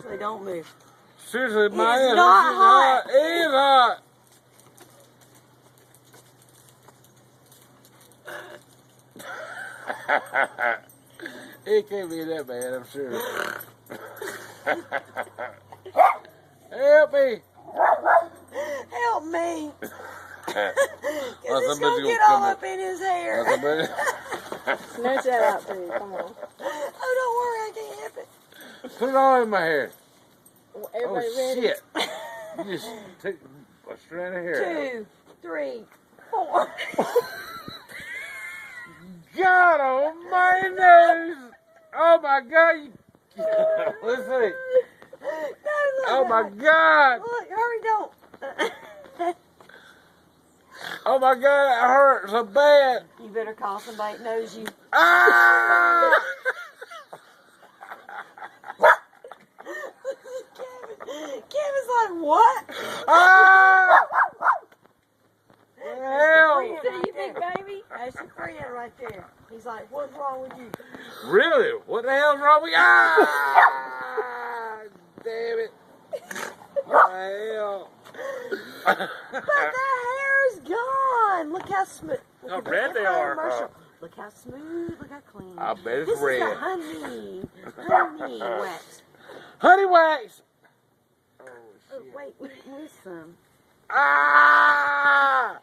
Seriously, don't move. Seriously, my It's ass. not This is hot. It is hot. It can't be that bad, I'm sure. Help me. Help me. Because Well, it's going to somebody's get gonna all come up in his hair. Snatch that out for you. Come on. Oh, don't worry. I can't help it. Put it all in my hair. Everybody Oh, ready? shit. You just take a strand of hair. 2, 3, 4. God almighty nose. Oh, my God. Let's see. Oh, my God. Look, hurry, don't. Oh, my God. It hurts so bad. You better call somebody that knows you. Ah! Kevin's like, what? Ah! Hell! You big baby? That's your friend right there. He's like, what's wrong with you? Really? What the hell's wrong with you? Ah! Damn it. What the hell? But the hair's gone. Look how smooth. How red they are. Look how smooth. Look how clean. I bet it's this red. This is the honey wax. Honey wax! Oh, wait, we missed some. Ah!